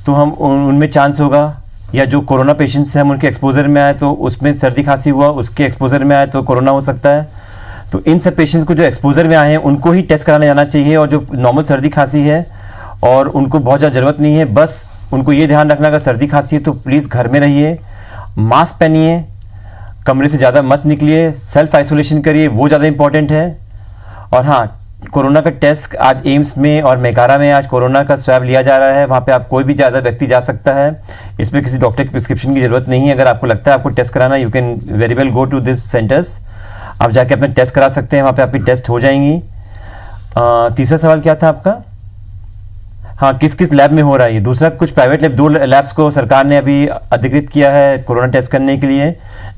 तो हम उनमें चांस होगा, या जो कोरोना पेशेंट्स हैं हम उनके एक्सपोजर में आए तो उसमें सर्दी खांसी हुआ, उसके एक्सपोजर में आए तो कोरोना हो सकता है। तो इन सब पेशेंट्स को जो एक्सपोजर में आए हैं उनको ही टेस्ट कराने जाना चाहिए, और जो नॉर्मल सर्दी खांसी है और उनको बहुत ज़्यादा ज़रूरत नहीं है, बस उनको ये ध्यान रखना, अगर सर्दी खांसी है तो प्लीज़ घर में रहिए, मास्क पहनिए, कमरे से ज़्यादा मत निकलिए, सेल्फ आइसोलेशन करिए, वो ज़्यादा इंपॉर्टेंट है। और हाँ, कोरोना का टेस्ट आज एम्स में और मेकारा में आज कोरोना का स्वैब लिया जा रहा है, वहाँ पे आप कोई भी ज़्यादा व्यक्ति जा सकता है, इसमें किसी डॉक्टर की प्रिस्क्रिप्शन की ज़रूरत नहीं है। अगर आपको लगता है आपको टेस्ट कराना, you can very well go to this centres, आप जाके अपने टेस्ट करा सकते हैं, वहाँ पे आपकी टेस्ट हो जाएंगी। तीसरा सवाल क्या था आपका? हाँ, किस किस लैब में हो रहा है ये? दूसरा, कुछ प्राइवेट लैब, 2 लैब्स को सरकार ने अभी अधिकृत किया है कोरोना टेस्ट करने के लिए,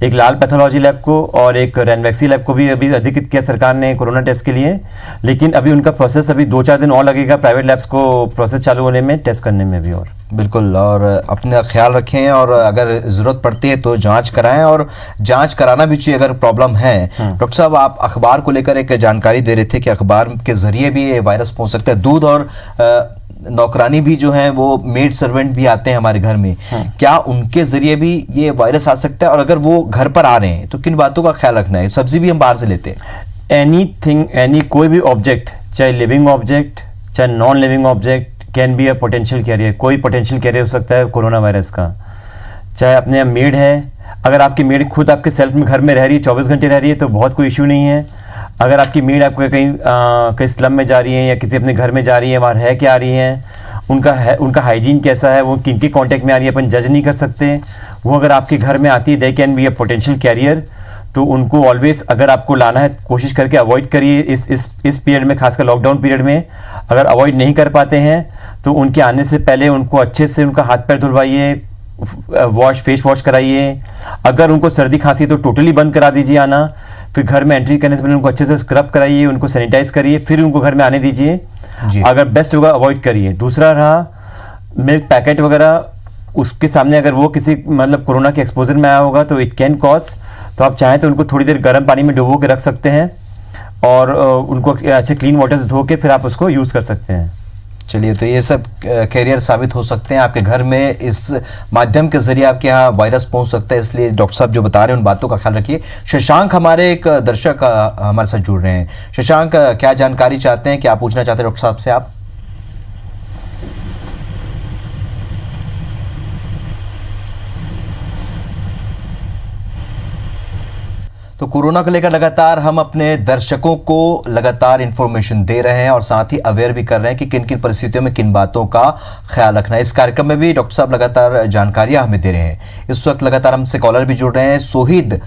एक लाल पैथोलॉजी लैब को और एक रैनवैक्सी लैब को भी अभी अधिकृत किया सरकार ने कोरोना टेस्ट के लिए, लेकिन अभी उनका प्रोसेस अभी 2-4 दिन और लगेगा प्राइवेट लैब्स को प्रोसेस चालू होने में, टेस्ट करने में भी। और बिल्कुल, और अपना ख्याल रखें, और अगर ज़रूरत पड़ती है तो जांच कराएं, और जांच कराना भी चाहिए अगर प्रॉब्लम है। डॉक्टर साहब, आप अखबार को लेकर एक जानकारी दे रहे थे कि अखबार के ज़रिए भी ये वायरस पहुंच सकता है। दूध और नौकरानी भी जो हैं, वो मेड सर्वेंट भी आते हैं हमारे घर में, क्या उनके ज़रिए भी ये वायरस आ सकता है? और अगर वो घर पर आ रहे हैं तो किन बातों का ख्याल रखना है? सब्जी भी हम बाहर से लेते हैं। कोई भी ऑब्जेक्ट, चाहे लिविंग ऑब्जेक्ट चाहे non living object, can be a potential carrier. कोई पोटेंशियल कैरियर हो सकता है कोरोना वायरस का। चाहे अपने यहाँ मेड है, अगर आपकी मेड खुद आपके सेल्फ में घर में रह रही है, 24 घंटे रह रही है, तो बहुत कोई इशू नहीं है। अगर आपकी मेड आपको कहीं स्लम में जा रही है या किसी अपने घर में जा रही है, वहाँ रह के आ रही हैं, उनका हाइजीन कैसा है, वो किन के कॉन्टैक्ट में आ रही है, अपन जज नहीं कर सकते। वो अगर आपके घर में आती है, they can be a potential carrier. तो उनको ऑलवेज, अगर आपको लाना है, कोशिश करके अवॉइड करिए इस पीरियड में, खासकर लॉकडाउन पीरियड में। अगर अवॉइड नहीं कर पाते हैं तो उनके आने से पहले उनको अच्छे से उनका हाथ पैर धुलवाइए, फेस वॉश कराइए। अगर उनको सर्दी खांसी तो टोटली बंद करा दीजिए आना। फिर घर में एंट्री करने से पहले उनको अच्छे से स्क्रब कराइए, उनको सैनिटाइज करिए, फिर उनको घर में आने दीजिए। अगर बेस्ट होगा अवॉइड करिए। दूसरा रहा मिल्क पैकेट वगैरह, उसके सामने अगर वो किसी मतलब कोरोना के एक्सपोजर में आया होगा तो इट कैन कॉज, तो आप चाहें तो उनको थोड़ी देर गर्म पानी में डुबो के रख सकते हैं और उनको अच्छे क्लीन वाटर से धो के फिर आप उसको यूज़ कर सकते हैं। चलिए, तो ये सब कैरियर साबित हो सकते हैं आपके घर में, इस माध्यम के जरिए आपके यहाँ वायरस पहुंच सकता है। इसलिए डॉक्टर साहब जो बता रहे हैं उन बातों का ख्याल रखिए। शशांक हमारे एक दर्शक हमारे साथ जुड़ रहे हैं। शशांक, क्या जानकारी चाहते हैं, क्या पूछना चाहते हैं डॉक्टर साहब से आप? तो कोरोना को लेकर लगातार हम अपने दर्शकों को लगातार इन्फॉर्मेशन दे रहे हैं और साथ ही अवेयर भी कर रहे हैं कि किन किन परिस्थितियों में किन बातों का ख्याल रखना है। इस कार्यक्रम में भी डॉक्टर साहब लगातार जानकारियां हमें दे रहे हैं। इस वक्त लगातार हमसे कॉलर भी जुड़ रहे हैं। सोहिद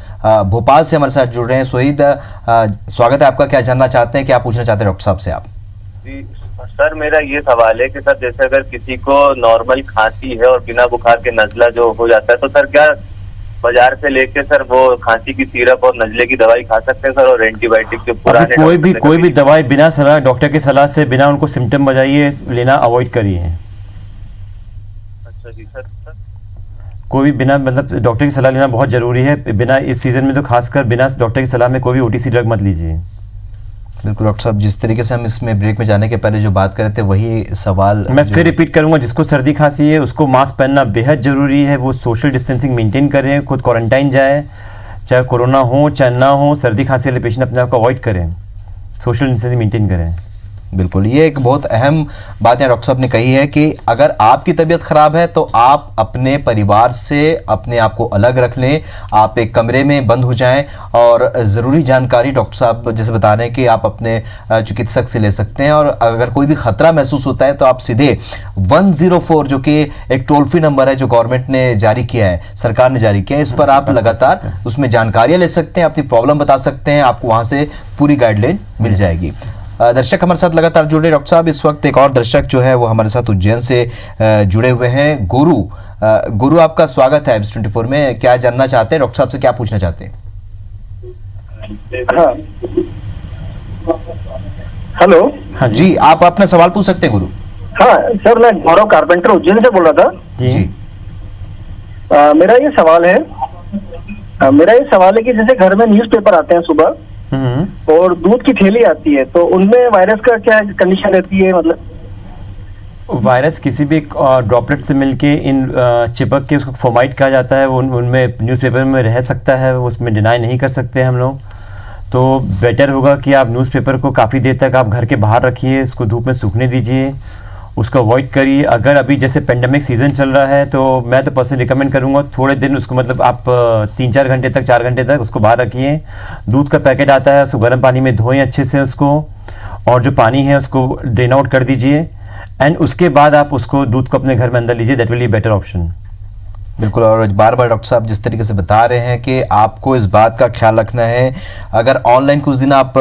भोपाल से हमारे साथ जुड़ रहे हैं। सोहिद, स्वागत है आपका। क्या जानना चाहते हैं, क्या पूछना चाहते हैं डॉक्टर साहब से आप? जी सर, मेरा ये सवाल है कि सर जैसे अगर किसी को नॉर्मल खांसी है और बिना बुखार के नजला जो हो जाता है, तो सर क्या बाजार से लेके सर वो खांसी की सिरप और नजले की दवाई खा सकते हैं सर, और एंटीबायोटिक जो पुराने कोई भी दवाई बिना सलाह, डॉक्टर की सलाह से, बिना उनको सिम्टम बताइए लेना अवॉइड करिए। अच्छा जी सर। कोई भी बिना मतलब डॉक्टर की सलाह लेना बहुत जरूरी है। बिना इस सीजन में तो खासकर बिना डॉक्टर की सलाह में कोई भी ओटीसी ड्रग मत लीजिए। बिल्कुल डॉक्टर साहब, जिस तरीके से हम इसमें ब्रेक में जाने के पहले जो बात कर रहे थे वही सवाल मैं फिर रिपीट करूंगा। जिसको सर्दी खांसी है उसको मास्क पहनना बेहद ज़रूरी है। वो सोशल डिस्टेंसिंग मेंटेन करें, खुद क्वारंटाइन जाए, चाहे कोरोना हो चाहे ना हो। सर्दी खांसी वाले पेशेंट अपने आप को अवॉइड करें, सोशल डिस्टेंसिंग मेंटेन करें। बिल्कुल, ये एक बहुत अहम बात है डॉक्टर साहब ने कही है कि अगर आपकी तबीयत खराब है तो आप अपने परिवार से अपने आप को अलग रख लें, आप एक कमरे में बंद हो जाएं और ज़रूरी जानकारी डॉक्टर साहब जैसे बता रहे हैं कि आप अपने चिकित्सक से ले सकते हैं। और अगर कोई भी खतरा महसूस होता है तो आप सीधे 104 जो कि एक टोल फ्री नंबर है जो गवर्नमेंट ने जारी किया है, सरकार ने जारी किया है, इस पर आप लगातार उसमें जानकारियाँ ले सकते हैं, अपनी प्रॉब्लम बता सकते हैं, आपको वहाँ से पूरी गाइडलाइन मिल जाएगी। दर्शक हमारे साथ लगातार जुड़े डॉक्टर साहब। इस वक्त एक और दर्शक जो है वो हमारे साथ उज्जैन से जुड़े हुए हैं। गुरु, आपका स्वागत है एब्स 24 में। क्या जानना चाहते हैं डॉक्टर साहब से, क्या पूछना चाहते हैं? हाँ, हेलो। हाँ जी, आप अपना सवाल पूछ सकते हैं गुरु। हाँ सर, मैं गौरव कारपेंटर उज्जैन से बोल रहा था जी। मेरा ये सवाल है कि जैसे घर में न्यूज़पेपर आते हैं सुबह और दूध की थैली आती है, तो उनमें वायरस का क्या कंडीशन रहती है? मतलब वायरस किसी भी ड्रॉपलेट से मिलके इन चिपक के उसको फोमाइट कहा जाता है, वो उनमें न्यूज़पेपर में रह सकता है, उसमें डिनाई नहीं कर सकते हम लोग। तो बेटर होगा कि आप न्यूज़पेपर को काफ़ी देर तक आप घर के बाहर रखिए, उसको धूप में सूखने दीजिए, उसको अवॉइड करिए। अगर अभी जैसे पेंडेमिक सीज़न चल रहा है तो मैं तो पर्सनली रिकमेंड करूँगा थोड़े दिन उसको मतलब आप 3-4 घंटे तक 4 घंटे तक उसको बाहर रखिए। दूध का पैकेट आता है उसको गर्म पानी में धोएं अच्छे से उसको, और जो पानी है उसको ड्रेन आउट कर दीजिए, एंड उसके बाद आप उसको दूध को अपने घर में अंदर लीजिए। That will be better option. बिल्कुल, और बार बार डॉक्टर साहब जिस तरीके से बता रहे हैं कि आपको इस बात का ख्याल रखना है, अगर ऑनलाइन कुछ दिन आप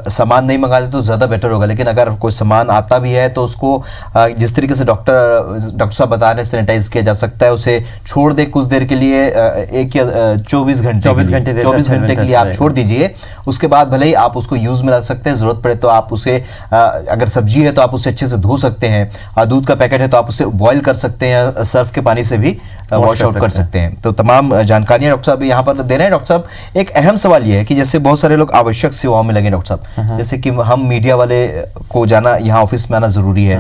सामान नहीं मंगाते तो ज़्यादा बेटर होगा, लेकिन अगर कोई सामान आता भी है तो उसको जिस तरीके से डॉक्टर साहब बता रहे हैं सैनिटाइज किया जा सकता है, उसे छोड़ दे कुछ देर के लिए, 1 या 24 घंटे के लिए आप छोड़ दीजिए। उसके बाद भले ही आप उसको यूज़ में ला सकते हैं, ज़रूरत पड़े तो आप उसे अगर सब्जी है तो आप उसे अच्छे से धो सकते हैं, दूध का पैकेट है तो आप उसे बॉयल कर सकते हैं, सर्फ के पानी से भी वॉश आउट कर सकते हैं। तो तमाम जानकारियां डॉक्टर साहब यहाँ पर दे रहे हैं। डॉक्टर साहब, एक अहम सवाल ये है कि जैसे बहुत सारे लोग आवश्यक सेवाओं में लगे डॉक्टर साहब, जैसे कि हम मीडिया वाले को जाना, यहाँ ऑफिस में आना जरूरी है।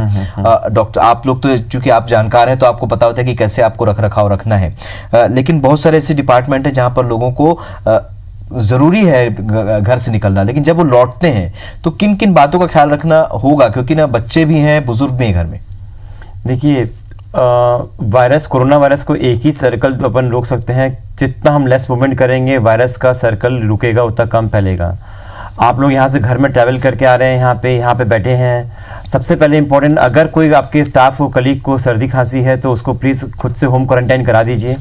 डॉक्टर आप लोग तो चूंकि आप जानकार हैं तो आपको पता होता है कि कैसे आपको रख रखाव रखना है, लेकिन बहुत सारे ऐसे डिपार्टमेंट हैं जहाँ पर लोगों को ज़रूरी है घर से निकलना, लेकिन जब वो लौटते हैं तो किन किन बातों का ख्याल रखना होगा, क्योंकि ना बच्चे भी हैं, बुजुर्ग भी हैं घर में? देखिए, वायरस, कोरोना वायरस को एक ही सर्कल तो अपन रोक सकते हैं। जितना हम लेस मूवमेंट करेंगे वायरस का सर्कल रुकेगा, उतना कम फैलेगा। आप लोग यहाँ से घर में ट्रैवल करके आ रहे हैं, यहाँ पे बैठे हैं, सबसे पहले इंपॉर्टेंट, अगर कोई आपके स्टाफ को, कलीग को सर्दी खांसी है तो उसको प्लीज़ खुद से होम क्वारंटाइन करा दीजिए।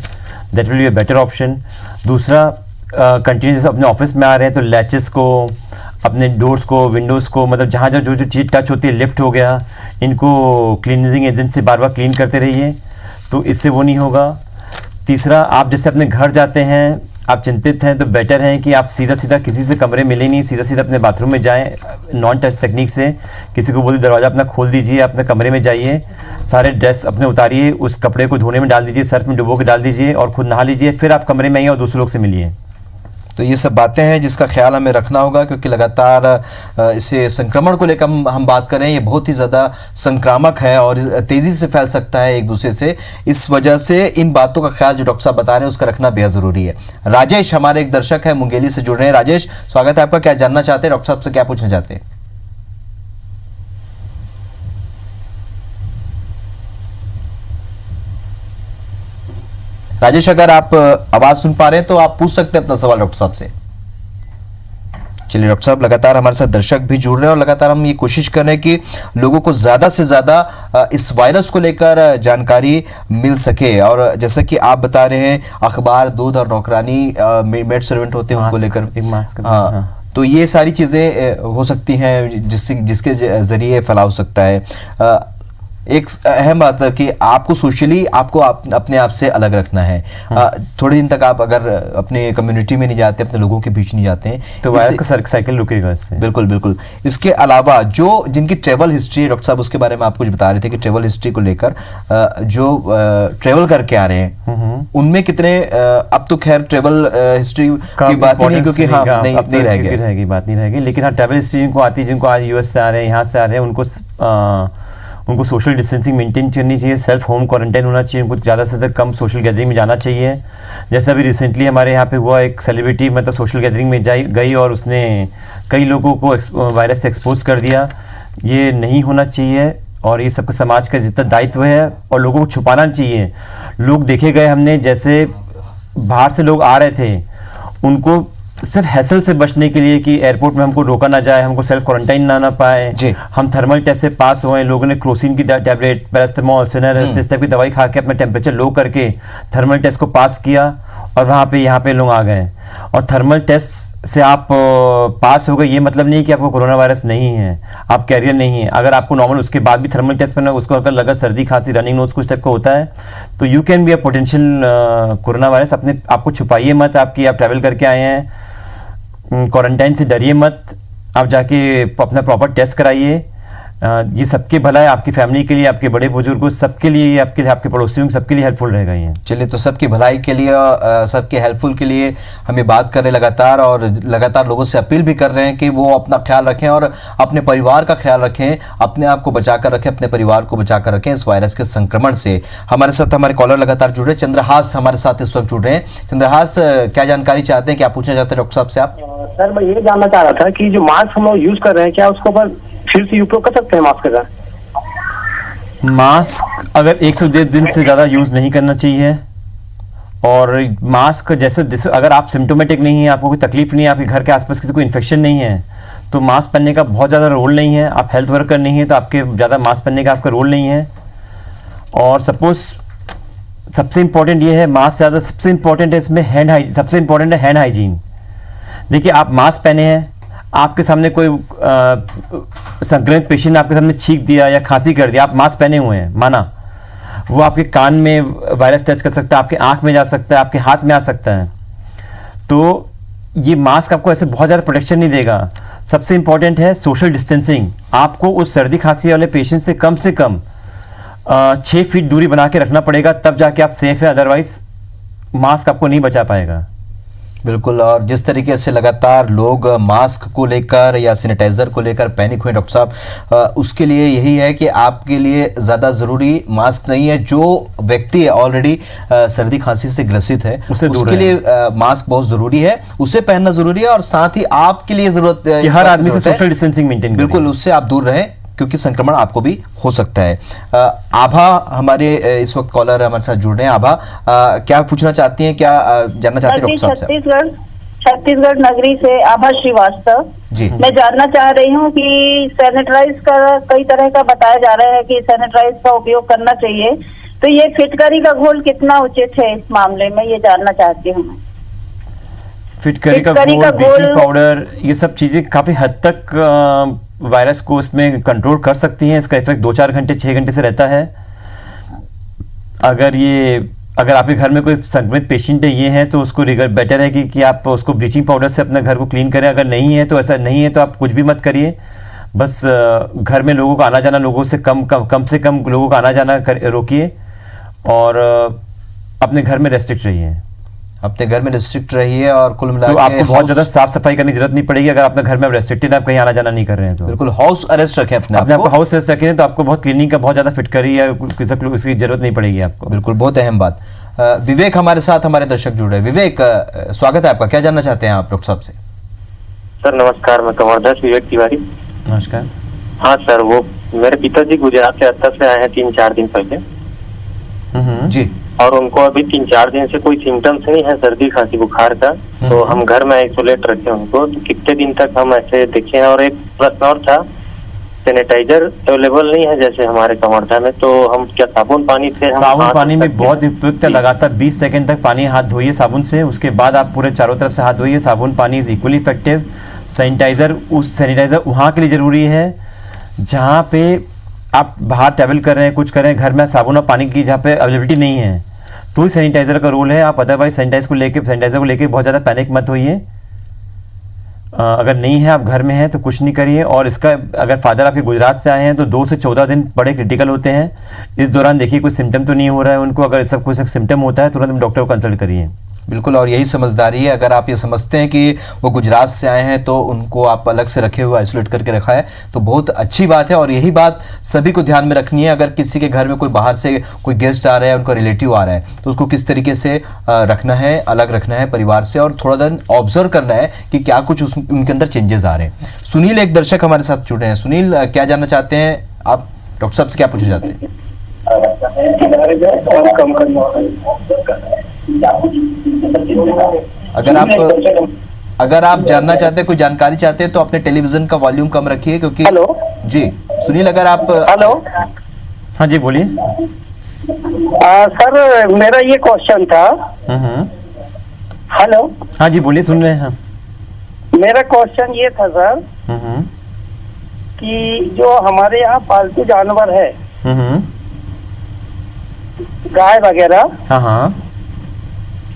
That will be a better option. दूसरा, कंटिन्यूस अपने ऑफिस में आ रहे हैं तो लैचेस को, अपने डोर्स को, विंडोज़ को, मतलब जहाँ जो चीज़ टच होती है, लिफ्ट हो गया, इनको क्लीनिंग एजेंट से बार बार क्लीन करते रहिए, तो इससे वो नहीं होगा। तीसरा, आप जैसे अपने घर जाते हैं, आप चिंतित हैं तो बेटर है कि आप सीधा किसी से कमरे मिले नहीं, सीधा अपने बाथरूम में जाएं, नॉन टच टेक्निक से। किसी को बोलिए दरवाज़ा अपना खोल दीजिए, अपने कमरे में जाइए, सारे ड्रेस अपने उतारिए, उस कपड़े को धोने में डाल दीजिए, सर्फ में डुबो के डाल दीजिए और खुद नहा लीजिए, फिर आप कमरे में आइए और दूसरे लोग से मिलिए। तो ये सब बातें हैं जिसका ख्याल हमें रखना होगा, क्योंकि लगातार इसे संक्रमण को लेकर हम बात कर रहे हैं। ये बहुत ही ज़्यादा संक्रामक है और तेज़ी से फैल सकता है एक दूसरे से। इस वजह से इन बातों का ख्याल जो डॉक्टर साहब बता रहे हैं उसका रखना बेहद ज़रूरी है। राजेश हमारे एक दर्शक है, मुंगेली से जुड़ रहे हैं। राजेश, स्वागत है आपका। क्या जानना चाहते हैं डॉक्टर साहब से, क्या पूछना चाहते हैं? राजेश, अगर आप आवाज सुन पा रहे हैं तो आप पूछ सकते हैं अपना सवाल डॉक्टर साहब से। चलिए डॉक्टर साहब, लगातार हमारे साथ दर्शक भी जुड़ रहे हैं और लगातार हम ये कोशिश कर रहे हैं कि लोगों को ज़्यादा से ज़्यादा इस वायरस को लेकर जानकारी मिल सके। और जैसा कि आप बता रहे हैं, अखबार, दूध और नौकरानी, मेड सर्वेंट होते हैं, उनको लेकर हाँ, तो ये सारी चीज़ें हो सकती हैं जिसके ज़रिए फैलाव हो सकता है। एक अहम बात है कि आपको सोशली अपने आप से अलग रखना है। थोड़े दिन तक आप अगर अपने कम्युनिटी में नहीं जाते, अपने लोगों के बीच नहीं जाते हैं, तो वायरस का साइकिल रुकेगा इससे। बिल्कुल बिल्कुल। इसके अलावा जिनकी ट्रेवल हिस्ट्री, डॉक्टर साहब उसके बारे में आप कुछ बता रहे थे कि ट्रेवल हिस्ट्री को लेकर जो ट्रेवल करके आ रहे हैं उनमें कितने, अब तो खैर ट्रेवल हिस्ट्री की बात नहीं, क्योंकि हाँ नहीं रहेगी, बात नहीं रहेगी। लेकिन हाँ, ट्रेवल हिस्ट्री जिनको आती है, जिनको आज यूएस से आ रहे हैं, यहाँ से आ रहे हैं, उनको सोशल डिस्टेंसिंग मेंटेन करनी चाहिए, सेल्फ होम क्वारंटाइन होना चाहिए, उनको ज़्यादा से ज़्यादा कम सोशल गैदरिंग में जाना चाहिए। जैसे अभी रिसेंटली हमारे यहाँ पे हुआ, एक सेलिब्रिटी मतलब सोशल गैदरिंग में गई और उसने कई लोगों को वायरस से एक्सपोज कर दिया। ये नहीं होना चाहिए और ये सबका समाज का जितना दायित्व है और लोगों को छुपाना चाहिए। लोग देखे गए हमने, जैसे बाहर से लोग आ रहे थे, उनको सिर्फ हैसल से बचने के लिए कि एयरपोर्ट में हमको रोका ना जाए, हमको सेल्फ क्वारंटाइन ना पाए, हम थर्मल टेस्ट से पास हुए। लोगों ने क्रोसिन की टैबलेट, पैरास्टामोल, सिनेरेस्ट, इस टाइप की दवाई खा के अपना टेम्परेचर लो करके थर्मल टेस्ट को पास किया और वहाँ पे यहाँ पे लोग आ गए। और थर्मल टेस्ट से आप पास हो गए, ये मतलब नहीं कि आपको कोरोना वायरस नहीं है, आप कैरियर नहीं है। अगर आपको नॉर्मल उसके बाद भी थर्मल टेस्ट करना, उसको अगर लगा सर्दी, खांसी, रनिंग नोज कुछ टाइप का होता है, तो you can be a potential corona virus. अपने आपको छुपाइए मत, आप ट्रैवल करके आए हैं, क्वारंटाइन से डरिए मत, आप जाके अपना प्रॉपर टेस्ट कराइए। ये सबके भला है, आपकी फैमिली के लिए, आपके बड़े बुजुर्गों, सबके लिए, आपके पड़ोसियों, सबके लिए हेल्पफुल रहेगा ये। चलिए, तो सबकी भलाई के लिए, सबके हेल्पफुल के लिए हमें बात कर रहे लगातार, और लगातार लोगों से अपील भी कर रहे हैं कि वो अपना ख्याल रखें और अपने परिवार का ख्याल रखें, अपने आप को बचा कर रखें, अपने परिवार को बचा कर रखें इस वायरस के संक्रमण से। हमारे साथ हमारे कॉलर लगातार जुड़ रहे हैं। चंद्रहास हमारे साथ इस वक्त जुड़ रहे हैं। चंद्रहास, क्या जानकारी चाहते हैं, क्या पूछना चाहते हैं डॉक्टर साहब से आप? सर, मैं ये जानना चाह रहा था कि जो मास्क हम लोग यूज कर रहे हैं, क्या उसको पर फिर से उपयोग कर सकते हैं मास्क का? मास्क अगर 101 दिन से ज़्यादा यूज़ नहीं करना चाहिए। और मास्क जैसे अगर आप सिम्टोमेटिक नहीं है, आपको कोई तकलीफ नहीं है, आपके घर के आसपास किसी को इन्फेक्शन नहीं है, तो मास्क पहनने का बहुत ज़्यादा रोल नहीं है। आप हेल्थ वर्कर नहीं है तो आपके ज़्यादा मास्क पहनने का आपका रोल नहीं है। और सपोज सबसे इम्पोर्टेंट ये है, मास्क ज़्यादा सबसे इम्पोर्टेंट है इसमें सबसे इम्पोर्टेंट है हैंड हाइजीन। देखिए, आप मास्क पहने हैं, आपके सामने कोई संक्रमित पेशेंट आपके सामने छींक दिया या खांसी कर दिया, आप मास्क पहने हुए हैं, माना, वो आपके कान में वायरस टच कर सकता है, आपके आंख में जा सकता है, आपके हाथ में आ सकता है। तो ये मास्क आपको ऐसे बहुत ज़्यादा प्रोटेक्शन नहीं देगा। सबसे इंपॉर्टेंट है सोशल डिस्टेंसिंग। आपको उस सर्दी खांसी वाले पेशेंट से कम 6 फीट दूरी बना के रखना पड़ेगा, तब जाके आप सेफ है, अदरवाइज मास्क आपको नहीं बचा पाएगा। बिल्कुल। और जिस तरीके से लगातार लोग मास्क को लेकर या सैनिटाइजर को लेकर पैनिक हुए डॉक्टर साहब, उसके लिए यही है कि आपके लिए ज़्यादा ज़रूरी मास्क नहीं है। जो व्यक्ति ऑलरेडी सर्दी खांसी से ग्रसित है उसके लिए मास्क बहुत ज़रूरी है, उसे पहनना ज़रूरी है। और साथ ही आपके लिए ज़रूरत है हर आदमी से सोशल डिस्टेंसिंग मेंटेन, बिल्कुल, उससे आप दूर रहें क्योंकि संक्रमण आपको भी हो सकता है। आभा हमारे इस वक्त कॉलर हमारे साथ जुड़ रहे हैं। आभा, क्या पूछना चाहती हैं, क्या जानना चाहती हैं डॉक्टर साहब से? छत्तीसगढ़ नगरी से आभा श्रीवास्तव जी। मैं जानना चाह रही हूँ कि सैनिटाइज का कई तरह का बताया जा रहा है कि सैनिटाइज का उपयोग करना चाहिए, तो ये फिटकरी का घोल कितना उचित है इस मामले में, ये जानना चाहती हूँ। फिटकरी का घोल, ब्लीचिंग पाउडर, ये सब चीजें काफी हद तक वायरस को इसमें कंट्रोल कर सकती हैं। इसका इफेक्ट 2-4 घंटे 6 घंटे से रहता है। अगर आपके घर में कोई संक्रमित पेशेंट है ये है तो उसको बेटर है कि आप उसको ब्लीचिंग पाउडर से अपने घर को क्लीन करें। अगर नहीं है तो ऐसा नहीं है तो आप कुछ भी मत करिए, बस घर में लोगों का आना जाना, लोगों से कम से कम लोगों का आना जाना रोकिए और अपने घर में रेस्ट्रिक्ट रहिए। अपने घर में रेस्ट्रिक्ट रहिए और कुल मिला तो आपको बहुत ज्यादा साफ सफाई करने की जरूरत नहीं पड़ेगी अगर अपने घर में रेस्ट्रिक्टेड, आप कहीं आना जाना नहीं कर रहे हैं तो। बिल्कुल, हाउस अरेस्ट रखें अपने आपको हाउस अरेस्ट रखें तो आपको बहुत क्लीनिंग का बहुत ज्यादा फिटकरी या इसकी जरूरत नहीं पड़ेगी आपको। बिल्कुल, बहुत अहम बात। विवेक हमारे साथ, हमारे दर्शक जुड़ रहे हैं। विवेक, स्वागत है आपका, क्या जानना चाहते हैं आप डॉक्टर साहब से? सर नमस्कार, मैं कमरदास विवेक तिवारी। नमस्कार। हाँ सर, वो मेरे पिताजी गुजरात से 70 से आए हैं 3-4 दिन पहले जी। और उनको अभी 3-4 दिन से कोई सिम्टम्स नहीं है सर्दी खांसी बुखार का, तो हम घर में आइसोलेट रखे उनको, तो कितने दिन तक हम ऐसे देखें। और एक प्रश्न और था, सैनिटाइजर अवेलेबल नहीं है जैसे हमारे कवर्धा में, तो हम क्या साबुन पानी से हम साबुन हाथ पानी धो में सकते बहुत हैं? उपयुक्त है, लगातार 20 सेकंड तक पानी हाथ धोइए साबुन से, उसके बाद आप पूरे चारों तरफ से हाथ धोइए। साबुन पानी इज इक्वली इफेक्टिव। सैनिटाइजर वहाँ के लिए ज़रूरी है जहाँ पे आप बाहर ट्रैवल कर रहे हैं, कुछ कर रहे हैं, घर में साबुन और पानी की जहाँ पे अवेलेबिलिटी नहीं है तो ही सैनिटाइज़र का रोल है। आप अदरवाइज सैनिटाइज़र को लेके बहुत ज़्यादा पैनिक मत होइए। अगर नहीं है, आप घर में हैं तो कुछ नहीं करिए। और इसका अगर फादर आपके गुजरात से आए हैं तो 2 से 14 दिन बड़े क्रिटिकल होते हैं। इस दौरान देखिए कोई सिम्टम तो नहीं हो रहा है उनको, अगर सब कुछ सिम्टम होता है तुरंत डॉक्टर को कंसल्ट करिए। बिल्कुल, और यही समझदारी है। अगर आप ये समझते हैं कि वो गुजरात से आए हैं तो उनको आप अलग से रखे हुए आइसोलेट करके रखा है तो बहुत अच्छी बात है, और यही बात सभी को ध्यान में रखनी है। अगर किसी के घर में कोई बाहर से कोई गेस्ट आ रहा है, उनका रिलेटिव आ रहा है, तो उसको किस तरीके से रखना है, अलग रखना है परिवार से, और थोड़ा दिन ऑब्जर्व करना है कि क्या कुछ उनके अंदर चेंजेस आ रहे हैं। सुनील एक दर्शक हमारे साथ जुड़े हैं। सुनील, क्या जानना चाहते हैं आप? डॉक्टर साहब से क्या पूछना चाहते हैं? अगर आप जानना चाहते हैं, कोई जानकारी चाहते हैं तो अपने टेलीविजन का वॉल्यूम कम रखिए, क्योंकि हेलो जी सुनील, अगर आप हेलो हाँ जी बोलिए। सर मेरा ये क्वेश्चन था। हेलो हाँ जी बोलिए, सुन रहे हैं हम। मेरा क्वेश्चन ये था सर कि जो हमारे यहाँ पालतू जानवर है, गाय वगैरह, हाँ,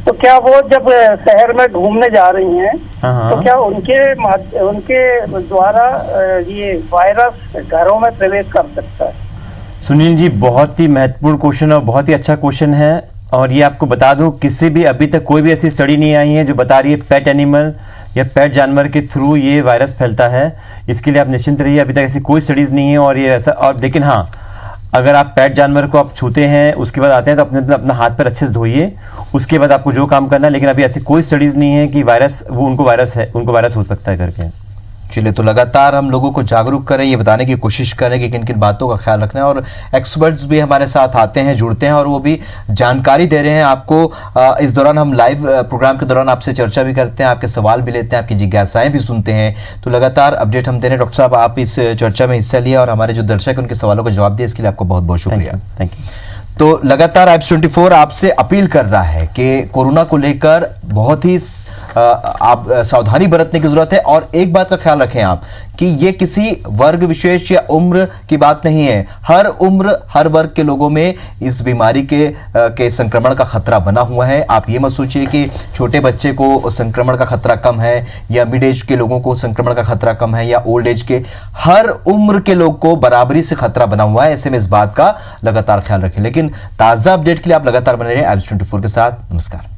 तो क्या वो जब शहर में घूमने जा रही हैं तो क्या उनके द्वारा ये वायरस घरों में प्रवेश कर सकता है? सुनील जी, बहुत ही महत्वपूर्ण क्वेश्चन और बहुत ही अच्छा क्वेश्चन है। और ये आपको बता दूं, किसी भी अभी तक कोई भी ऐसी स्टडी नहीं आई है जो बता रही है पेट एनिमल या पेट जानवर के थ्रू ये वायरस फैलता है। इसके लिए आप निश्चिंत रहिए, अभी तक ऐसी कोई स्टडीज़ नहीं है। और ये ऐसा, और लेकिन हाँ, अगर आप पेट जानवर को आप छूते हैं उसके बाद आते हैं तो अपना हाथ पर अच्छे से धोइए, उसके बाद आपको जो काम करना है। लेकिन अभी ऐसी कोई स्टडीज़ नहीं है कि उनको वायरस हो सकता है करके। चलिए, तो लगातार हम लोगों को जागरूक करें, ये बताने की कोशिश करें कि किन किन बातों का ख्याल रखना है। और एक्सपर्ट्स भी हमारे साथ आते हैं, जुड़ते हैं, और वो भी जानकारी दे रहे हैं आपको। इस दौरान हम लाइव प्रोग्राम के दौरान आपसे चर्चा भी करते हैं, आपके सवाल भी लेते हैं, आपकी जिज्ञासाएं भी सुनते हैं। तो लगातार अपडेट हम दे रहे हैं। डॉक्टर साहब, आप इस चर्चा में हिस्सा लिया और हमारे जो दर्शक उनके सवालों का जवाब दिया, इसके लिए आपको बहुत बहुत शुक्रिया। Thank you. तो लगातार IPS24 आपसे अपील कर रहा है कि कोरोना को लेकर बहुत ही आप सावधानी बरतने की जरूरत है। और एक बात का ख्याल रखें आप कि ये किसी वर्ग विशेष या उम्र की बात नहीं है। हर उम्र, हर वर्ग के लोगों में इस बीमारी के संक्रमण का खतरा बना हुआ है। आप ये मत सोचिए कि छोटे बच्चे को संक्रमण का खतरा कम है या मिड एज के लोगों को संक्रमण का खतरा कम है या ओल्ड एज के। हर उम्र के लोग को बराबरी से खतरा बना हुआ है। ऐसे में इस बात का लगातार ख्याल रखें। लेकिन ताज़ा अपडेट के लिए आप लगातार बने रहे IPS24 के साथ। नमस्कार।